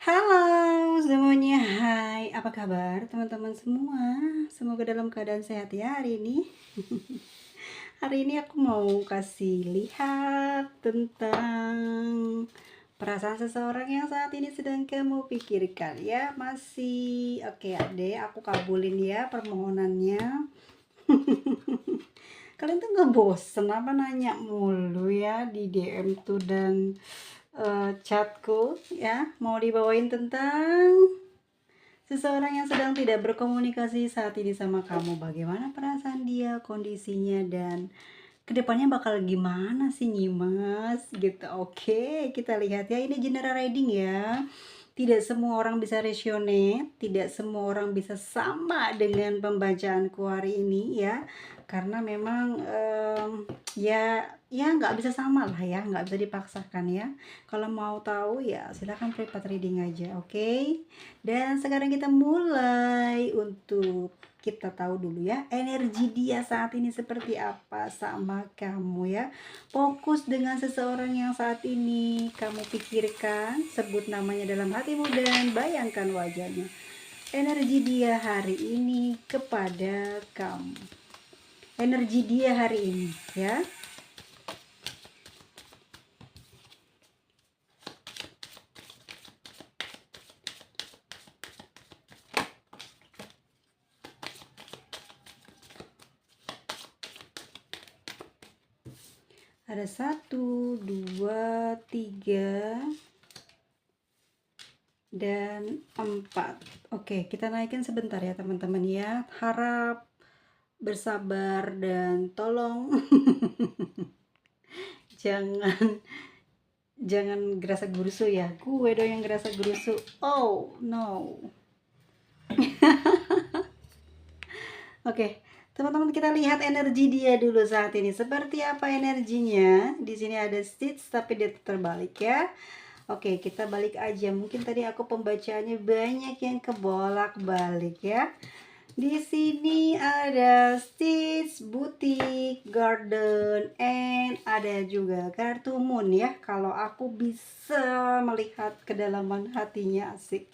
Halo semuanya, hai, apa kabar teman-teman semua? Semoga dalam keadaan sehat ya hari ini. Hari ini aku mau kasih lihat tentang perasaan seseorang yang saat ini sedang kamu pikirkan ya. Masih oke adek, aku kabulin ya permohonannya. Kalian tuh nggak bosen apa nanya mulu ya di DM tuh dan chatku ya, mau dibawain tentang seseorang yang sedang tidak berkomunikasi saat ini sama kamu. Bagaimana perasaan dia, kondisinya, dan kedepannya bakal gimana sih Nyimas gitu. Oke, kita lihat ya, ini general reading ya. Tidak semua orang bisa resonate, tidak semua orang bisa sama dengan pembacaanku hari ini ya, karena memang ya ya nggak bisa sama lah ya, nggak bisa dipaksakan ya. Kalau mau tahu ya silahkan private reading aja, oke. Dan sekarang kita mulai untuk kita tahu dulu ya energi dia saat ini seperti apa sama kamu ya. Fokus dengan seseorang yang saat ini kamu pikirkan, sebut namanya dalam hatimu dan bayangkan wajahnya. Energi dia hari ini kepada kamu. Energi dia hari ini ya. Ada 1, 2, 3, dan 4. Oke, kita naikin sebentar ya teman-teman ya. Harap bersabar dan tolong jangan gerasa gerusu ya. Gue dong yang gerasa gerusu. Oh no. Oke, teman-teman kita lihat energi dia dulu saat ini. Seperti apa energinya? Di sini ada stitch tapi dia terbalik ya. Oke, kita balik aja. Mungkin tadi aku pembacaannya banyak yang kebolak-balik ya. Di sini ada stitch, butik, garden, and ada juga kartu moon ya. Kalau aku bisa melihat kedalaman hatinya, asik.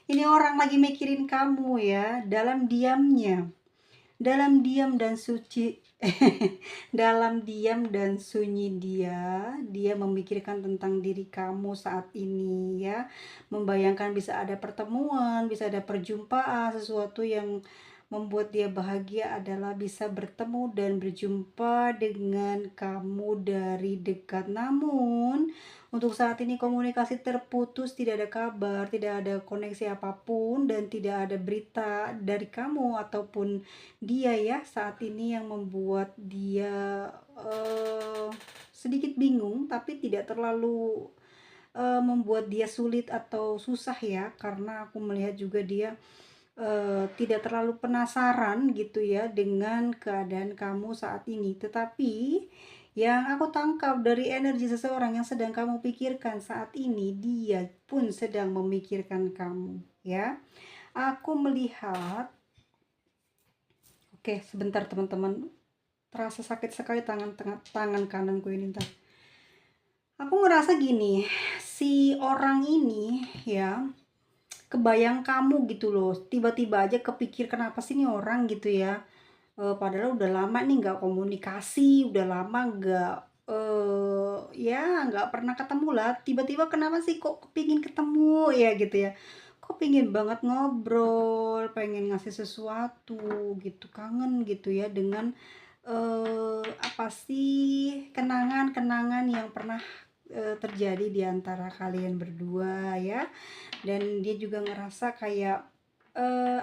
Ini orang lagi mikirin kamu ya, dalam diamnya. Dalam diam dan suci dalam diam dan sunyi dia memikirkan tentang diri kamu saat ini ya. Membayangkan bisa ada pertemuan, bisa ada perjumpaan, sesuatu yang membuat dia bahagia adalah bisa bertemu dan berjumpa dengan kamu dari dekat. Namun untuk saat ini komunikasi terputus, tidak ada kabar, tidak ada koneksi apapun, dan tidak ada berita dari kamu ataupun dia ya saat ini, yang membuat dia sedikit bingung, tapi tidak terlalu membuat dia sulit atau susah ya, karena aku melihat juga dia tidak terlalu penasaran gitu ya dengan keadaan kamu saat ini. Tetapi yang aku tangkap dari energi seseorang yang sedang kamu pikirkan saat ini, dia pun sedang memikirkan kamu ya. Aku melihat, oke sebentar teman-teman, terasa sakit sekali tangan kananku ini ntar. Aku ngerasa gini, si orang ini ya kebayang kamu gitu loh, tiba-tiba aja kepikir kenapa sih nih orang gitu ya. Padahal udah lama nih nggak komunikasi, udah lama nggak ya nggak pernah ketemu lah, tiba-tiba kenapa sih kok kepingin ketemu ya gitu ya, kok pingin banget ngobrol, pengen ngasih sesuatu gitu, kangen gitu ya dengan apa sih kenangan-kenangan yang pernah terjadi di antara kalian berdua ya. Dan dia juga ngerasa kayak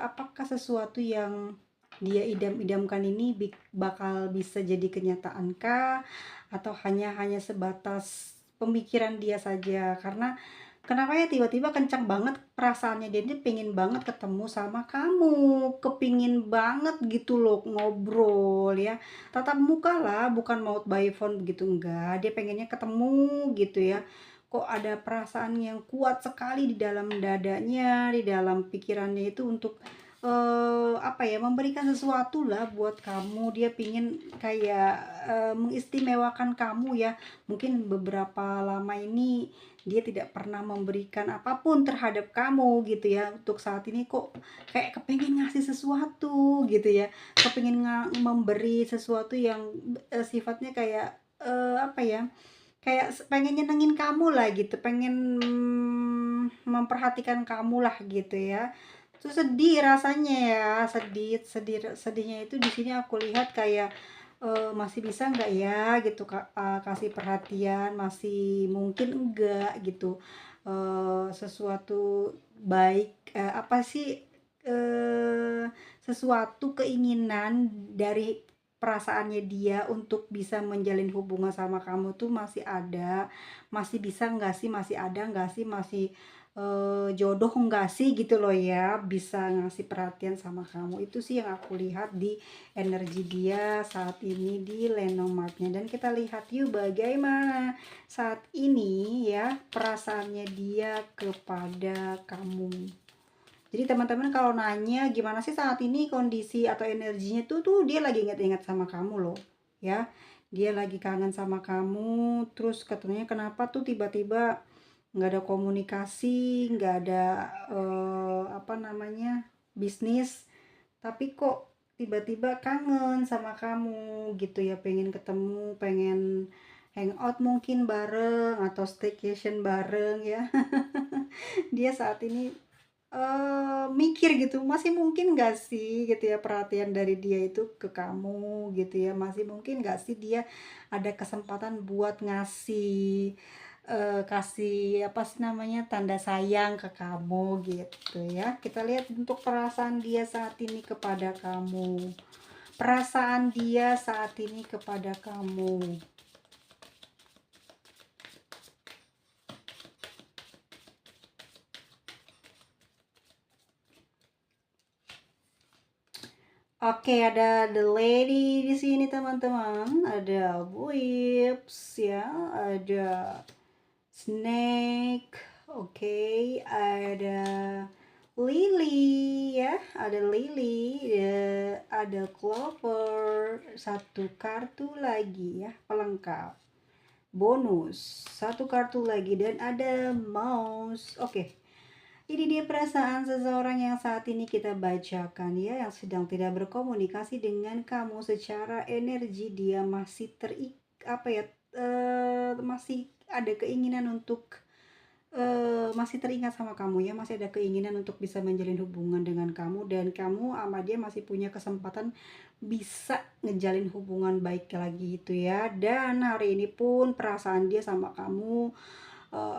apakah sesuatu yang dia idam-idamkan ini bakal bisa jadi kenyataan kah, atau hanya sebatas pemikiran dia saja. Karena kenapa ya tiba-tiba kencang banget perasaannya, dia pengen banget ketemu sama kamu, kepingin banget gitu loh ngobrol ya, tatap muka lah, bukan mau by phone begitu, enggak, dia pengennya ketemu gitu ya. Kok ada perasaan yang kuat sekali di dalam dadanya, di dalam pikirannya itu untuk apa ya, memberikan sesuatu lah buat kamu. Dia pingin kayak mengistimewakan kamu ya. Mungkin beberapa lama ini dia tidak pernah memberikan apapun terhadap kamu gitu ya. Untuk saat ini kok kayak kepengen ngasih sesuatu gitu ya, kepengen memberi sesuatu yang sifatnya kayak apa ya, kayak pengen nyenengin kamu lah gitu, pengen memperhatikan kamu lah gitu ya. Terus sedih rasanya ya, sedihnya itu di sini aku lihat kayak masih bisa nggak ya gitu Kak, kasih perhatian, masih mungkin enggak gitu. Sesuatu baik, apa sih, sesuatu keinginan dari perasaannya dia untuk bisa menjalin hubungan sama kamu tuh masih ada, masih bisa nggak sih, masih ada nggak sih, masih jodoh nggak sih gitu loh ya, bisa ngasih perhatian sama kamu. Itu sih yang aku lihat di energi dia saat ini di Lenormandnya. Dan kita lihat yuk bagaimana saat ini ya perasaannya dia kepada kamu. Jadi teman-teman kalau nanya gimana sih saat ini kondisi atau energinya tuh dia lagi ingat-ingat sama kamu loh ya. Dia lagi kangen sama kamu, terus katanya kenapa tuh tiba-tiba nggak ada komunikasi, nggak ada apa namanya, bisnis, tapi kok tiba-tiba kangen sama kamu gitu ya, pengen ketemu, pengen hangout mungkin bareng atau staycation bareng ya. Dia saat ini mikir gitu, masih mungkin gak sih gitu ya perhatian dari dia itu ke kamu gitu ya, masih mungkin gak sih dia ada kesempatan buat ngasih, kasih apa sih namanya, tanda sayang ke kamu gitu ya. Kita lihat untuk perasaan dia saat ini kepada kamu. Perasaan dia saat ini kepada kamu. Oke, ada the lady di sini teman-teman. Ada whips ya, ada snake. Oke, ada lily ya, ada lily, ada clover, satu kartu lagi ya, pelengkap. Bonus, satu kartu lagi dan ada mouse. Oke. Ini dia perasaan seseorang yang saat ini kita bacakan ya, yang sedang tidak berkomunikasi dengan kamu secara energi. Dia masih apa ya, masih ada keinginan untuk masih teringat sama kamu ya, masih ada keinginan untuk bisa menjalin hubungan dengan kamu, dan kamu sama dia masih punya kesempatan bisa ngejalin hubungan baik lagi itu ya. Dan hari ini pun perasaan dia sama kamu,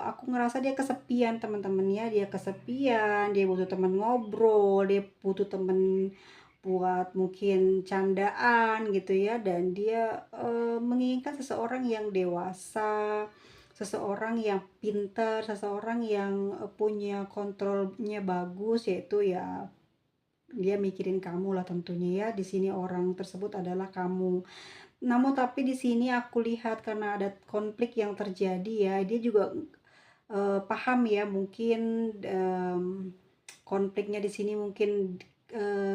aku ngerasa dia kesepian teman-teman ya, dia kesepian, dia butuh teman ngobrol, dia butuh temen buat mungkin candaan gitu ya, dan dia menginginkan seseorang yang dewasa, seseorang yang pintar, seseorang yang punya kontrolnya bagus, yaitu ya dia mikirin kamu lah tentunya ya. Di sini orang tersebut adalah kamu. Namun tapi di sini aku lihat karena ada konflik yang terjadi ya, dia juga paham ya mungkin konfliknya di sini mungkin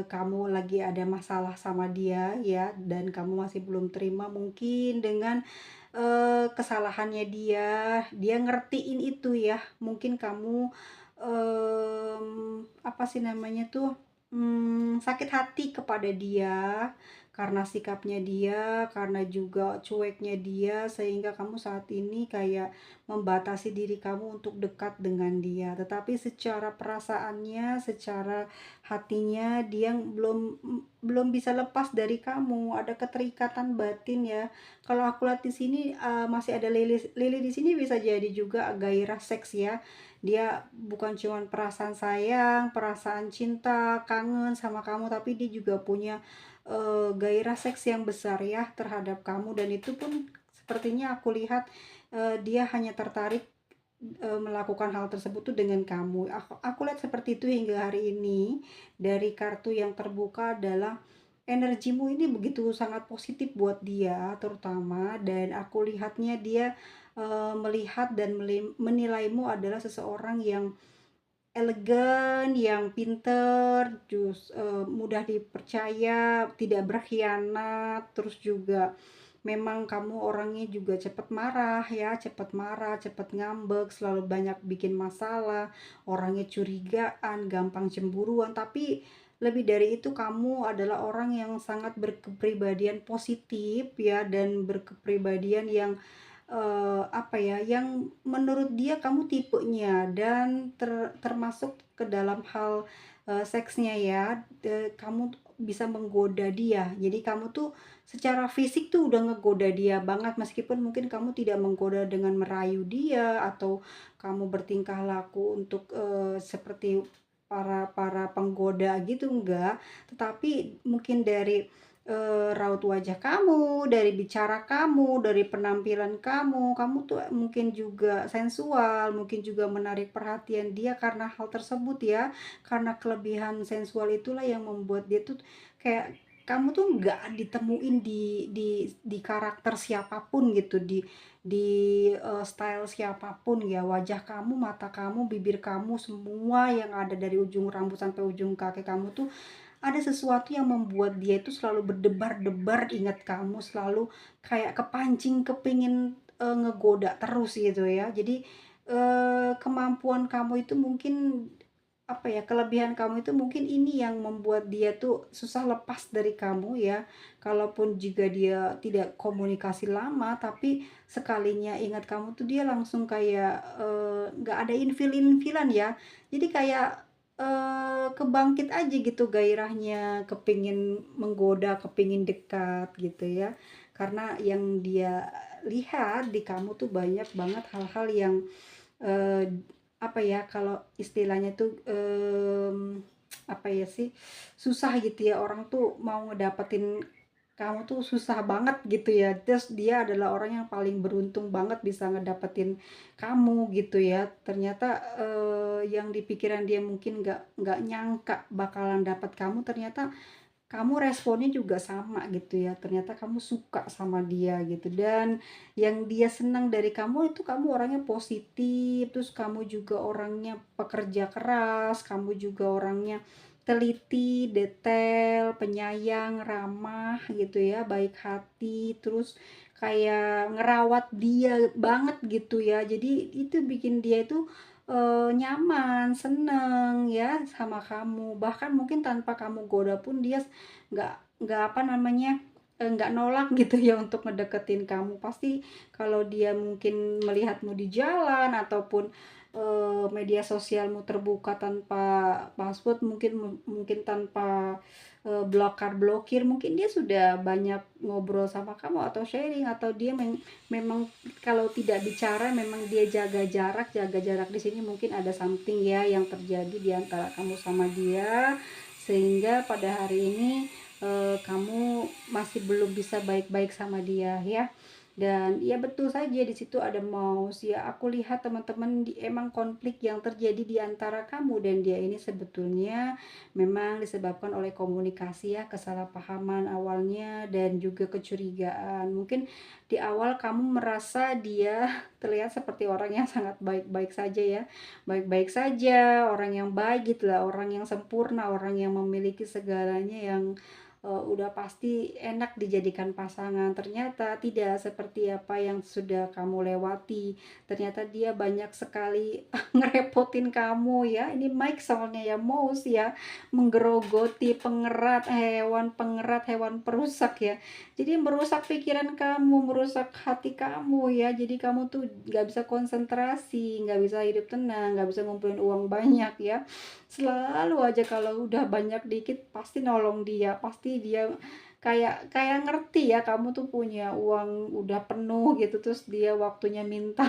kamu lagi ada masalah sama dia ya, dan kamu masih belum terima mungkin dengan kesalahannya dia. Dia ngertiin itu ya, mungkin kamu apa sih namanya tuh, sakit hati kepada dia karena sikapnya dia, karena juga cueknya dia, sehingga kamu saat ini kayak membatasi diri kamu untuk dekat dengan dia. Tetapi secara perasaannya, secara hatinya dia belum bisa lepas dari kamu. Ada keterikatan batin ya. Kalau aku lihat di sini masih ada lili lili di sini, bisa jadi juga gairah seks ya. Dia bukan cuma perasaan sayang, perasaan cinta, kangen sama kamu, tapi dia juga punya gairah seks yang besar ya terhadap kamu. Dan itu pun sepertinya aku lihat dia hanya tertarik melakukan hal tersebut tuh dengan kamu. Aku lihat seperti itu hingga hari ini. Dari kartu yang terbuka adalah energimu ini begitu sangat positif buat dia terutama, dan aku lihatnya dia melihat dan menilaimu adalah seseorang yang elegan, yang pinter, mudah dipercaya, tidak berkhianat, terus juga memang kamu orangnya juga cepat marah ya, cepat marah, cepat ngambek, selalu banyak bikin masalah, orangnya curigaan, gampang cemburuan, tapi lebih dari itu kamu adalah orang yang sangat berkepribadian positif ya, dan berkepribadian yang apa ya, yang menurut dia kamu tipenya, dan termasuk ke dalam hal seksnya ya, kamu bisa menggoda dia. Jadi kamu tuh secara fisik tuh udah ngegoda dia banget, meskipun mungkin kamu tidak menggoda dengan merayu dia atau kamu bertingkah laku untuk seperti para para penggoda gitu, enggak. Tetapi mungkin dari raut wajah kamu, dari bicara kamu, dari penampilan kamu, kamu tuh mungkin juga sensual, mungkin juga menarik perhatian dia karena hal tersebut ya. Karena kelebihan sensual itulah yang membuat dia tuh kayak kamu tuh nggak ditemuin di karakter siapapun gitu, di style siapapun ya, wajah kamu, mata kamu, bibir kamu, semua yang ada dari ujung rambut sampai ujung kaki kamu tuh ada sesuatu yang membuat dia itu selalu berdebar-debar ingat kamu, selalu kayak kepancing kepingin ngegoda terus gitu ya. Jadi kemampuan kamu itu mungkin apa ya, kelebihan kamu itu mungkin ini yang membuat dia tuh susah lepas dari kamu ya. Kalaupun juga dia tidak komunikasi lama, tapi sekalinya ingat kamu tuh dia langsung kayak nggak ada infil-infilan ya. Jadi kayak kebangkit aja gitu gairahnya, kepingin menggoda, kepingin dekat gitu ya. Karena yang dia lihat di kamu tuh banyak banget hal-hal yang eh, apa ya, kalau istilahnya tuh apa ya sih, susah gitu ya, orang tuh mau ngedapetin kamu tuh susah banget gitu ya. Terus dia adalah orang yang paling beruntung banget bisa ngedapetin kamu gitu ya. Ternyata yang di pikiran dia mungkin nggak nyangka bakalan dapet kamu, ternyata kamu responnya juga sama gitu ya, ternyata kamu suka sama dia gitu. Dan yang dia senang dari kamu itu kamu orangnya positif, terus kamu juga orangnya pekerja keras, kamu juga orangnya teliti, detail, penyayang, ramah gitu ya, baik hati, terus kayak ngerawat dia banget gitu ya. Jadi itu bikin dia itu nyaman, seneng ya sama kamu. Bahkan mungkin tanpa kamu goda pun dia nggak apa namanya, nggak nolak gitu ya untuk ngedeketin kamu. Pasti kalau dia mungkin melihatmu di jalan ataupun media sosialmu terbuka tanpa password, mungkin mungkin tanpa blokir, mungkin dia sudah banyak ngobrol sama kamu atau sharing, atau dia memang kalau tidak bicara memang dia jaga jarak di sini, mungkin ada something ya yang terjadi di antara kamu sama dia, sehingga pada hari ini kamu masih belum bisa baik-baik sama dia ya. Dan ya betul saja di situ ada mouse ya, aku lihat teman-teman emang konflik yang terjadi di antara kamu dan dia ini sebetulnya memang disebabkan oleh komunikasi ya, kesalahpahaman awalnya dan juga kecurigaan. Mungkin di awal kamu merasa dia terlihat seperti orang yang sangat baik-baik saja ya, baik-baik saja, orang yang baik gitu lah, orang yang sempurna, orang yang memiliki segalanya, yang udah pasti enak dijadikan pasangan. Ternyata tidak seperti apa yang sudah kamu lewati. Ternyata dia banyak sekali ngerepotin kamu ya. Ini Mike soalnya ya, mouse ya, menggerogoti pengerat, hewan pengerat, hewan perusak ya. Jadi merusak pikiran kamu, merusak hati kamu ya. Jadi kamu tuh nggak bisa konsentrasi, nggak bisa hidup tenang, nggak bisa ngumpulin uang banyak ya. Selalu aja kalau udah banyak dikit pasti nolong dia, pasti dia kayak kayak ngerti ya kamu tuh punya uang udah penuh gitu, terus dia waktunya minta.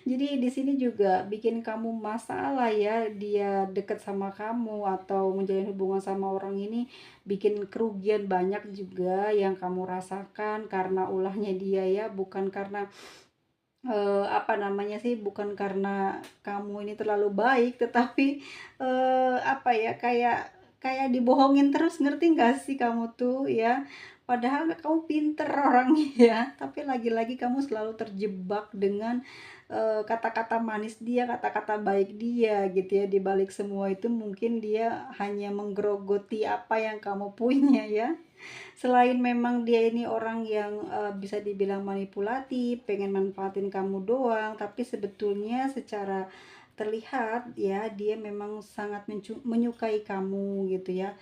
Jadi di sini juga bikin kamu masalah ya, dia deket sama kamu atau menjalin hubungan sama orang ini bikin kerugian banyak juga yang kamu rasakan karena ulahnya dia ya, bukan karena apa namanya sih, bukan karena kamu ini terlalu baik, tetapi apa ya, kayak kayak dibohongin terus, ngerti nggak sih kamu tuh ya? Padahal kamu pinter orangnya ya, tapi lagi-lagi kamu selalu terjebak dengan kata-kata manis dia, kata-kata baik dia gitu ya. Di balik semua itu mungkin dia hanya menggerogoti apa yang kamu punya ya. Selain memang dia ini orang yang bisa dibilang manipulatif, pengen manfaatin kamu doang, tapi sebetulnya secara terlihat ya dia memang sangat menyukai kamu gitu ya.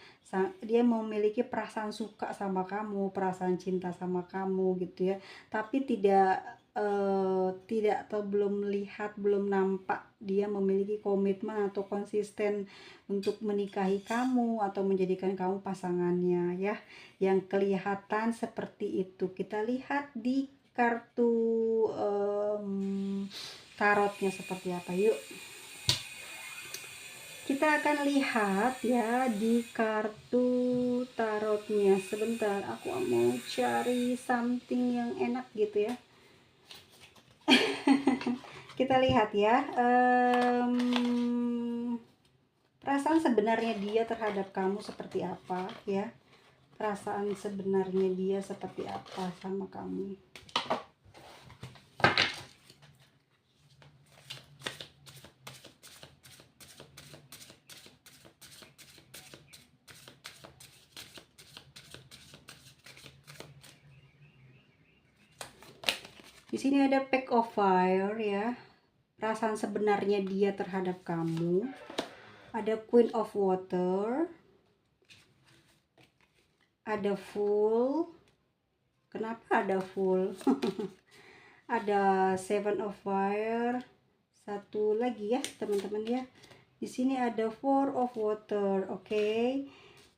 Dia memiliki perasaan suka sama kamu, perasaan cinta sama kamu gitu ya. Tapi tidak atau belum melihat, belum nampak dia memiliki komitmen atau konsisten untuk menikahi kamu atau menjadikan kamu pasangannya ya. Yang kelihatan seperti itu kita lihat di kartu tarotnya seperti apa. Yuk kita akan lihat ya di kartu tarotnya. Sebentar, aku mau cari something yang enak gitu ya. Kita lihat ya, perasaan sebenarnya dia terhadap kamu seperti apa ya. Perasaan sebenarnya dia seperti apa sama kamu. Di sini ada Pack of Fire ya. Perasaan sebenarnya dia terhadap kamu. Ada Queen of Water. Ada Fool. Kenapa ada Fool? Ada Seven of Fire. Satu lagi ya, teman-teman ya. Di sini ada Four of Water. Oke.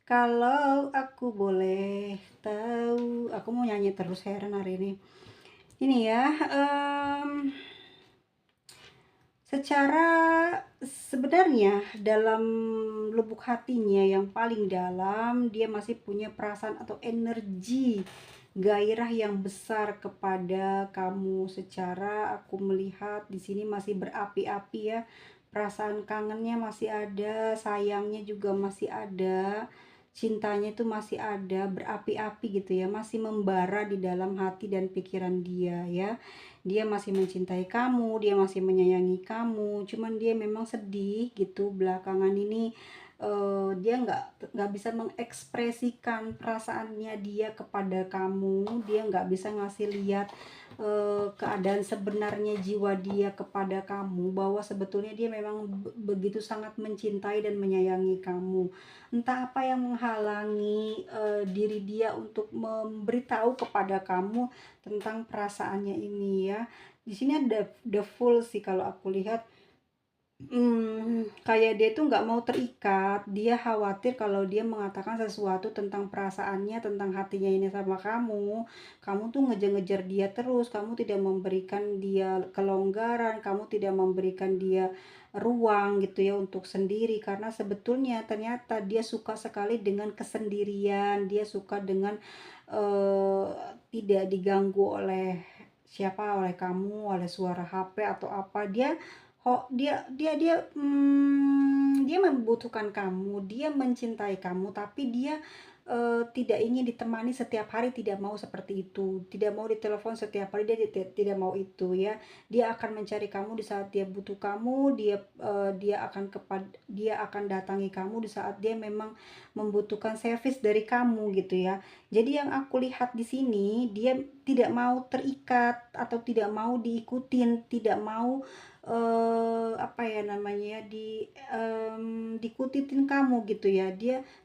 Kalau aku boleh tahu, aku mau nyanyi terus heran hari ini. Ini ya, secara sebenarnya dalam lubuk hatinya yang paling dalam dia masih punya perasaan atau energi gairah yang besar kepada kamu. Secara aku melihat di sini masih berapi-api ya. Perasaan kangennya masih ada, sayangnya juga masih ada, cintanya itu masih ada, berapi-api gitu ya, masih membara di dalam hati dan pikiran dia ya. Dia masih mencintai kamu, dia masih menyayangi kamu, cuman dia memang sedih gitu belakangan ini. Dia nggak bisa mengekspresikan perasaannya dia kepada kamu, dia nggak bisa ngasih lihat keadaan sebenarnya jiwa dia kepada kamu, bahwa sebetulnya dia memang begitu sangat mencintai dan menyayangi kamu. Entah apa yang menghalangi diri dia untuk memberitahu kepada kamu tentang perasaannya ini ya. Di sini ada the Fool sih kalau aku lihat. Kayak dia tuh nggak mau terikat, dia khawatir kalau dia mengatakan sesuatu tentang perasaannya, tentang hatinya ini sama kamu tuh ngejar-ngejar dia terus, kamu tidak memberikan dia kelonggaran, kamu tidak memberikan dia ruang gitu ya untuk sendiri, karena sebetulnya ternyata dia suka sekali dengan kesendirian, dia suka dengan eh, tidak diganggu oleh siapa, oleh kamu, oleh suara HP atau apa. Dia membutuhkan kamu, dia mencintai kamu, tapi dia tidak ingin ditemani setiap hari, tidak mau seperti itu, tidak mau ditelepon setiap hari, dia tidak mau itu ya. Dia akan mencari kamu di saat dia butuh kamu, dia akan datangi kamu di saat dia memang membutuhkan servis dari kamu gitu ya. Jadi yang aku lihat di sini, dia tidak mau terikat atau tidak mau diikutin, tidak mau apa ya namanya ya, dikutitin kamu gitu ya.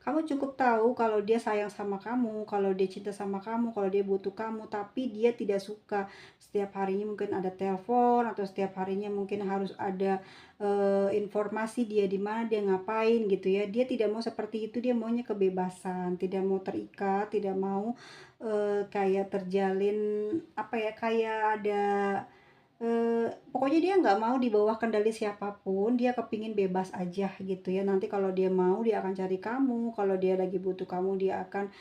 Kamu cukup tahu kalau dia sayang sama kamu, kalau dia cinta sama kamu, kalau dia butuh kamu, tapi dia tidak suka setiap harinya mungkin ada telepon, atau setiap harinya mungkin harus ada informasi dia di mana, dia ngapain gitu ya. Dia tidak mau seperti itu, dia maunya kebebasan, tidak mau terikat, tidak mau kayak terjalin apa ya, kayak ada pokoknya dia nggak mau di bawah kendali siapapun, dia kepingin bebas aja gitu ya. Nanti kalau dia mau dia akan cari kamu, kalau dia lagi butuh kamu dia akan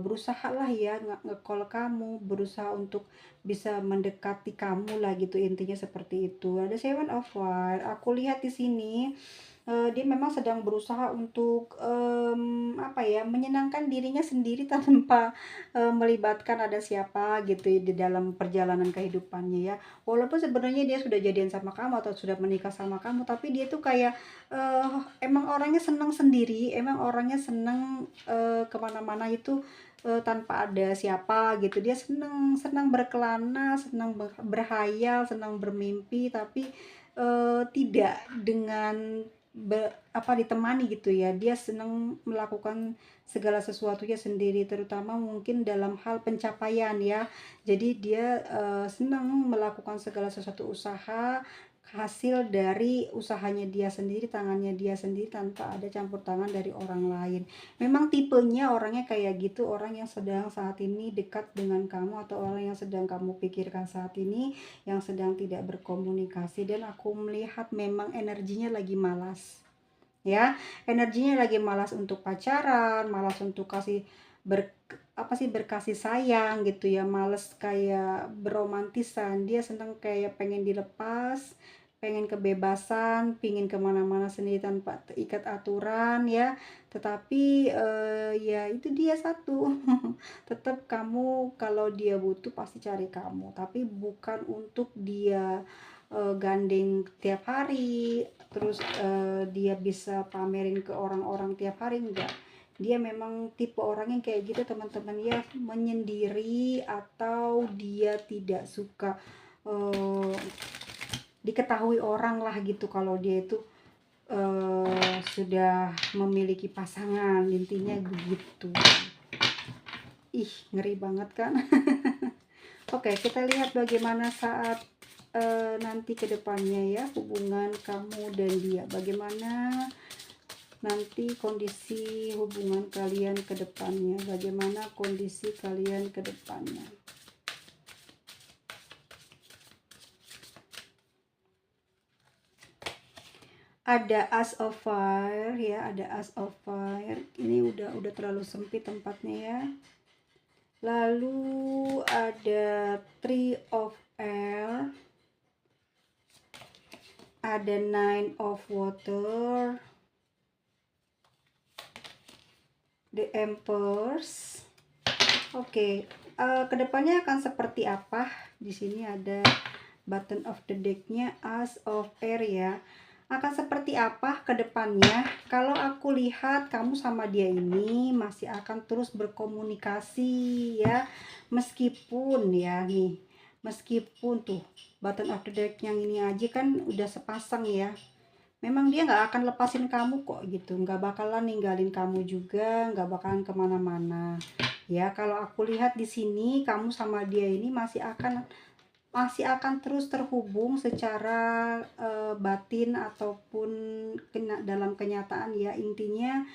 berusaha lah ya nge-call kamu, berusaha untuk bisa mendekati kamu lah gitu, intinya seperti itu. Ada Seven of Fire, aku lihat di sini dia memang sedang berusaha untuk, apa ya, menyenangkan dirinya sendiri tanpa, melibatkan ada siapa gitu ya di dalam perjalanan kehidupannya ya. Walaupun sebenarnya dia sudah jadian sama kamu atau sudah menikah sama kamu, tapi dia tuh kayak, emang orangnya senang sendiri, emang orangnya senang, ke mana-mana itu, tanpa ada siapa gitu. Dia senang senang berkelana, senang berhayal, senang bermimpi, tapi, tidak dengan ditemani gitu ya. Dia senang melakukan segala sesuatunya sendiri, terutama mungkin dalam hal pencapaian ya. Jadi dia, senang melakukan segala sesuatu usaha, hasil dari usahanya dia sendiri, tangannya dia sendiri tanpa ada campur tangan dari orang lain. Memang tipenya orangnya kayak gitu, orang yang sedang saat ini dekat dengan kamu atau orang yang sedang kamu pikirkan saat ini, yang sedang tidak berkomunikasi, dan aku melihat memang energinya lagi malas. Ya, energinya lagi malas untuk pacaran, malas untuk berkasih sayang gitu ya, males kayak beromantisan. Dia seneng kayak pengen dilepas, pengen kebebasan, pingin kemana-mana sendiri tanpa terikat aturan ya. Tetapi ya itu dia satu, tetap kamu kalau dia butuh pasti cari kamu, tapi bukan untuk dia gandeng tiap hari, terus dia bisa pamerin ke orang-orang tiap hari, enggak. Dia memang tipe orang yang kayak gitu teman-teman ya, menyendiri, atau dia tidak suka eh, diketahui orang lah gitu kalau dia itu sudah memiliki pasangan, intinya begitu. Ih, ngeri banget kan. Oke, kita lihat bagaimana saat nanti ke depannya ya, hubungan kamu dan dia. Bagaimana nanti kondisi hubungan kalian ke depannya. Bagaimana kondisi kalian ke depannya. Ada As of Fire ya, ada As of Fire. Ini udah terlalu sempit tempatnya ya. Lalu ada Three of Air, ada Nine of Water, The Empress. Oke, kedepannya akan seperti apa? Di sini ada button of the decknya As of Air ya. Akan seperti apa kedepannya? Kalau aku lihat kamu sama dia ini masih akan terus berkomunikasi ya, meskipun ya nih, meskipun tuh button of the deck yang ini aja kan udah sepasang ya. Memang dia nggak akan lepasin kamu kok gitu, nggak bakalan ninggalin kamu juga, nggak bakalan kemana-mana ya. Kalau aku lihat di sini kamu sama dia ini masih akan terus terhubung secara batin ataupun dalam kenyataan ya. Intinya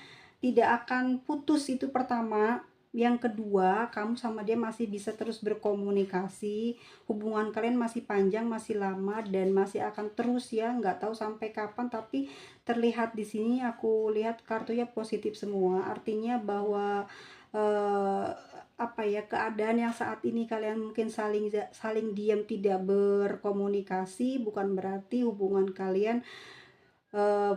tidak akan putus, itu pertama. Yang kedua, kamu sama dia masih bisa terus berkomunikasi, hubungan kalian masih panjang, masih lama, dan masih akan terus ya, nggak tahu sampai kapan, tapi terlihat di sini aku lihat kartunya positif semua, artinya bahwa eh, apa ya, keadaan yang saat ini kalian mungkin saling saling diam, tidak berkomunikasi, bukan berarti hubungan kalian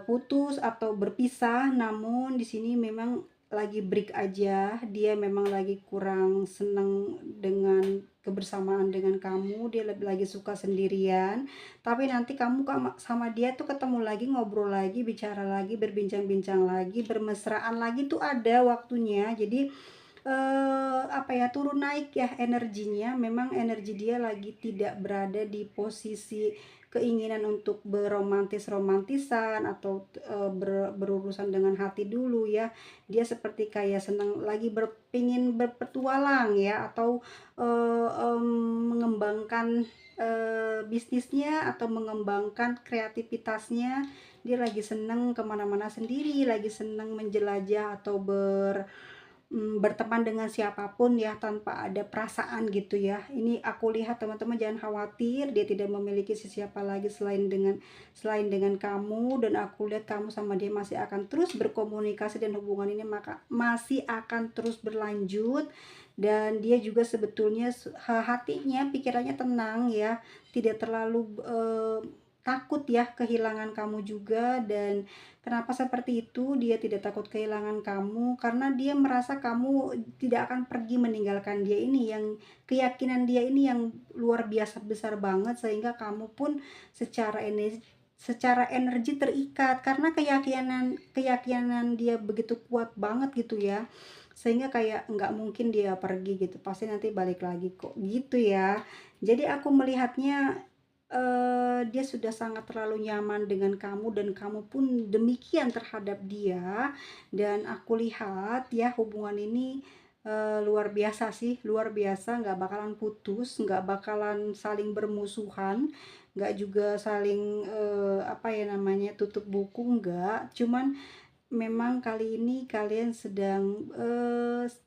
putus atau berpisah, namun di sini memang lagi break aja. Dia memang lagi kurang senang dengan kebersamaan dengan kamu, dia lagi suka sendirian. Tapi nanti kamu sama dia tuh ketemu lagi, ngobrol lagi, bicara lagi, berbincang-bincang lagi, bermesraan lagi tuh ada waktunya. Jadi apa ya, turun naik ya energinya. Memang energi dia lagi tidak berada di posisi keinginan untuk beromantisan atau berurusan dengan hati dulu ya. Dia seperti kayak senang lagi berpingin berpetualang ya, atau mengembangkan bisnisnya atau mengembangkan kreativitasnya. Dia lagi senang kemana-mana sendiri, lagi senang menjelajah atau berteman dengan siapapun ya, tanpa ada perasaan gitu ya. Ini aku lihat teman-teman, jangan khawatir, dia tidak memiliki siapa lagi selain dengan kamu. Dan aku lihat kamu sama dia masih akan terus berkomunikasi, dan hubungan ini masih akan terus berlanjut. Dan dia juga sebetulnya hatinya, pikirannya tenang ya, tidak terlalu takut ya kehilangan kamu juga. Dan kenapa seperti itu? Dia tidak takut kehilangan kamu karena dia merasa kamu tidak akan pergi meninggalkan dia. Ini yang keyakinan dia ini yang luar biasa besar banget, sehingga kamu pun secara energi terikat karena keyakinan dia begitu kuat banget gitu ya, sehingga kayak nggak mungkin dia pergi gitu, pasti nanti balik lagi kok gitu ya. Jadi aku melihatnya dia sudah sangat terlalu nyaman dengan kamu dan kamu pun demikian terhadap dia. Dan aku lihat ya hubungan ini luar biasa sih, luar biasa, nggak bakalan putus, nggak bakalan saling bermusuhan, nggak juga saling apa ya namanya, tutup buku, nggak. Cuman memang kali ini kalian sedang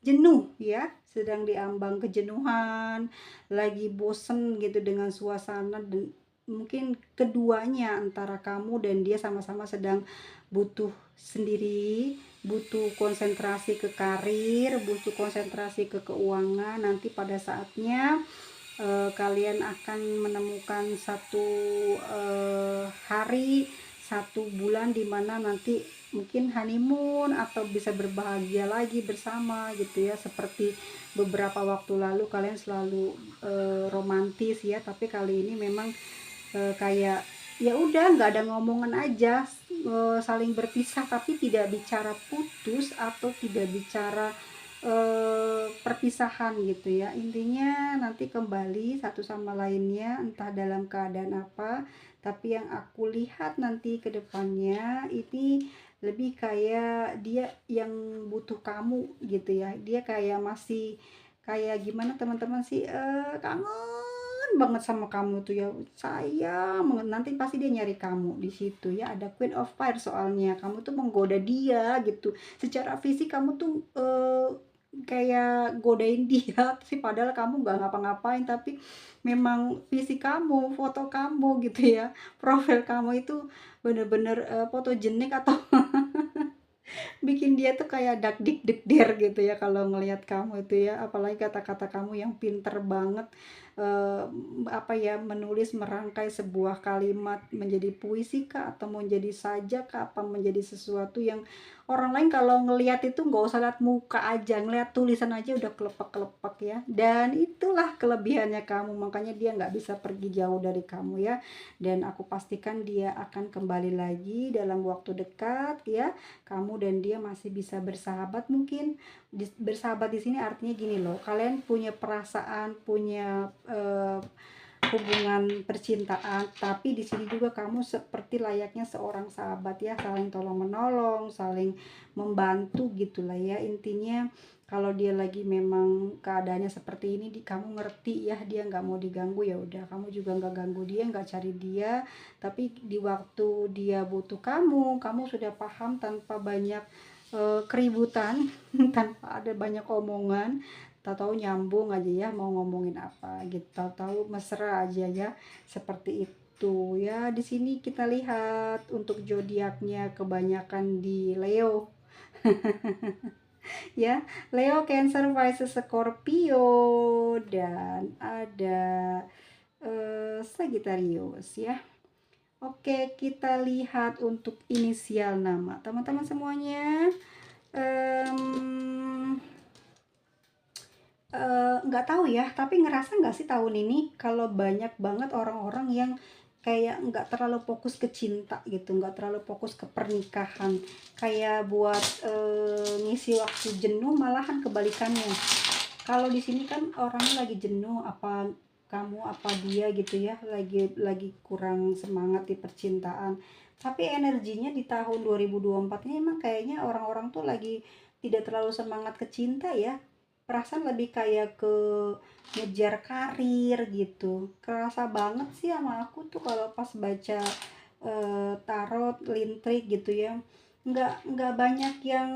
jenuh ya, sedang diambang kejenuhan, lagi bosen gitu dengan suasana. Dan mungkin keduanya, antara kamu dan dia, sama-sama sedang butuh sendiri, butuh konsentrasi ke karir, butuh konsentrasi ke keuangan. Nanti pada saatnya kalian akan menemukan satu hari, satu bulan dimana nanti mungkin honeymoon atau bisa berbahagia lagi bersama gitu ya. Seperti beberapa waktu lalu kalian selalu romantis ya, tapi kali ini memang kayak ya udah nggak ada ngomongan aja, saling berpisah tapi tidak bicara putus atau tidak bicara perpisahan gitu ya. Intinya nanti kembali satu sama lainnya, entah dalam keadaan apa. Tapi yang aku lihat nanti ke depannya ini lebih kayak dia yang butuh kamu gitu ya. Dia kayak masih kayak gimana teman-teman sih, kangen banget sama kamu tuh ya, sayang banget. Nanti pasti dia nyari kamu di situ ya. Ada Queen of Fire, soalnya kamu tuh menggoda dia gitu. Secara fisik kamu tuh kayak godain dia sih, padahal kamu nggak ngapa-ngapain, tapi memang fisik kamu, foto kamu gitu ya, profil kamu itu bener-bener fotogenik atau bikin dia tuh kayak dak dik dik der gitu ya kalau ngelihat kamu itu ya. Apalagi kata-kata kamu yang pinter banget, eh, apa ya, menulis, merangkai sebuah kalimat menjadi puisi kah, atau menjadi sajak kah, apa menjadi sesuatu yang orang lain kalau ngelihat itu nggak usah lihat muka aja, ngelihat tulisan aja udah kelepek-kelepek ya. Dan itulah kelebihannya kamu, makanya dia nggak bisa pergi jauh dari kamu ya. Dan aku pastikan dia akan kembali lagi dalam waktu dekat ya. Kamu dan dia masih bisa bersahabat mungkin. Bersahabat di sini artinya gini loh, kalian punya perasaan, punya hubungan percintaan, tapi di sini juga kamu seperti layaknya seorang sahabat ya, saling tolong menolong, saling membantu gitulah ya. Intinya kalau dia lagi memang keadaannya seperti ini, kamu ngerti ya, dia nggak mau diganggu, ya udah kamu juga nggak ganggu dia, nggak cari dia. Tapi di waktu dia butuh kamu sudah paham tanpa banyak keributan, tanpa ada banyak omongan. Tahu-tahu nyambung aja ya, mau ngomongin apa gitu, tahu-tahu mesra aja ya, seperti itu ya. Di sini kita lihat untuk zodiaknya kebanyakan di Leo ya. Leo, Cancer, Pisces, Scorpio, dan ada Sagittarius ya. Oke, kita lihat untuk inisial nama teman-teman semuanya. Nggak tahu ya, tapi ngerasa nggak sih tahun ini kalau banyak banget orang-orang yang kayak nggak terlalu fokus ke cinta gitu, nggak terlalu fokus ke pernikahan, kayak buat ngisi waktu jenuh, malahan kebalikannya. Kalau di sini kan orangnya lagi jenuh, apa kamu apa dia gitu ya, lagi kurang semangat di percintaan. Tapi energinya di tahun 2024 ini emang kayaknya orang-orang tuh lagi tidak terlalu semangat ke cinta ya. Perasaan lebih kayak ke ngejar karir gitu. Kerasa banget sih sama aku tuh kalau pas baca tarot, lintrik gitu ya. Nggak banyak yang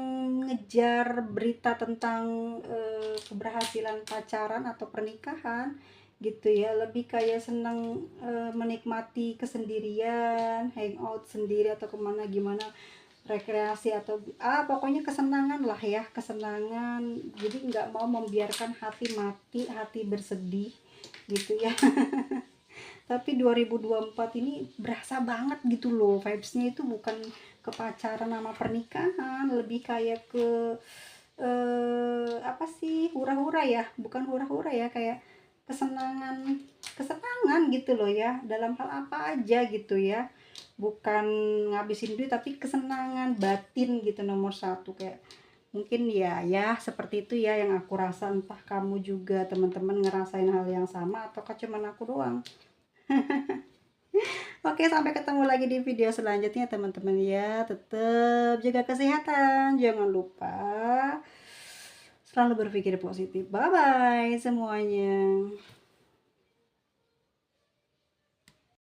ngejar berita tentang keberhasilan pacaran atau pernikahan gitu ya. Lebih kayak seneng menikmati kesendirian, hangout sendiri atau kemana gimana, rekreasi atau pokoknya kesenangan lah ya, kesenangan. Jadi nggak mau membiarkan hati mati, hati bersedih gitu ya. Tapi 2024 ini berasa banget gitu loh, vibes-nya itu bukan ke pacaran sama pernikahan, lebih kayak ke apa sih, hura-hura ya, bukan hura-hura ya, kayak kesenangan kesenangan gitu loh ya, dalam hal apa aja gitu ya, bukan ngabisin duit tapi kesenangan batin gitu nomor satu. Kayak mungkin ya seperti itu ya yang aku rasa. Entah kamu juga teman-teman ngerasain hal yang sama ataukah cuman aku doang. Oke, sampai ketemu lagi di video selanjutnya teman-teman ya. Tetap jaga kesehatan, jangan lupa selalu berpikir positif. Bye bye semuanya.